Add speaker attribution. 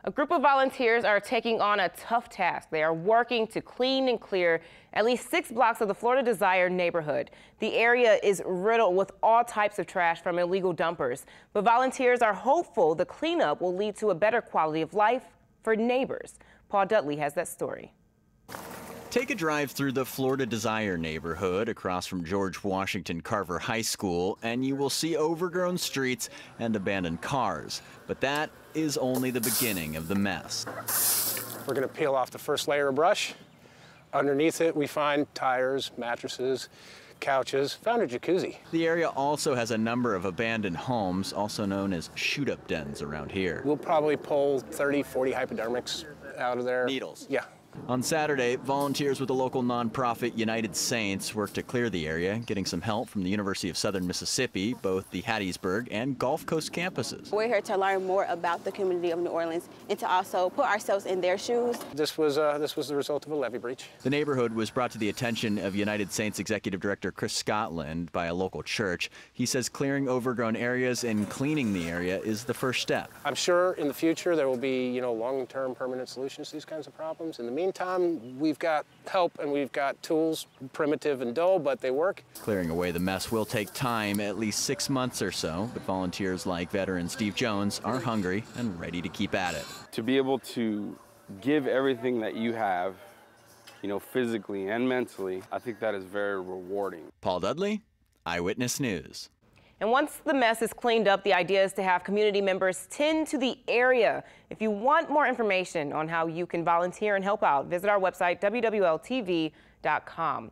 Speaker 1: A group of volunteers are taking on a tough task. They are working to clean and clear at least 6 blocks of the Florida Desire neighborhood. The area is riddled with all types of trash from illegal dumpers, but volunteers are hopeful the cleanup will lead to a better quality of life for neighbors. Paul Dudley has that story.
Speaker 2: Take a drive through the Florida Desire neighborhood across from George Washington Carver High School, and you will see overgrown streets and abandoned cars. But that is only the beginning of the mess.
Speaker 3: We're going to peel off the first layer of brush. Underneath it, we find tires, mattresses, couches, found a jacuzzi.
Speaker 2: The area also has a number of abandoned homes, also known as shoot-up dens around here.
Speaker 3: We'll probably pull 30, 40 hypodermics out of there.
Speaker 2: Needles?
Speaker 3: Yeah.
Speaker 2: On Saturday, volunteers with the local nonprofit United Saints worked to clear the area, getting some help from the University of Southern Mississippi, both the Hattiesburg and Gulf Coast campuses.
Speaker 4: We're here to learn more about the community of New Orleans and to also put ourselves in their shoes.
Speaker 3: This was the result of a levee breach.
Speaker 2: The neighborhood was brought to the attention of United Saints Executive Director Chris Scotland by a local church. He says clearing overgrown areas and cleaning the area is the first step.
Speaker 3: I'm sure in the future there will be, long-term permanent solutions to these kinds of problems. In the meantime, we've got help and we've got tools, primitive and dull, but they work.
Speaker 2: Clearing away the mess will take time, at least 6 months or so, but volunteers like veteran Steve Jones are hungry and ready to keep at it.
Speaker 5: To be able to give everything that you have, physically and mentally, I think that is very rewarding.
Speaker 2: Paul Dudley, Eyewitness News.
Speaker 1: And once the mess is cleaned up, the idea is to have community members tend to the area. If you want more information on how you can volunteer and help out, visit our website, WWLTV.com.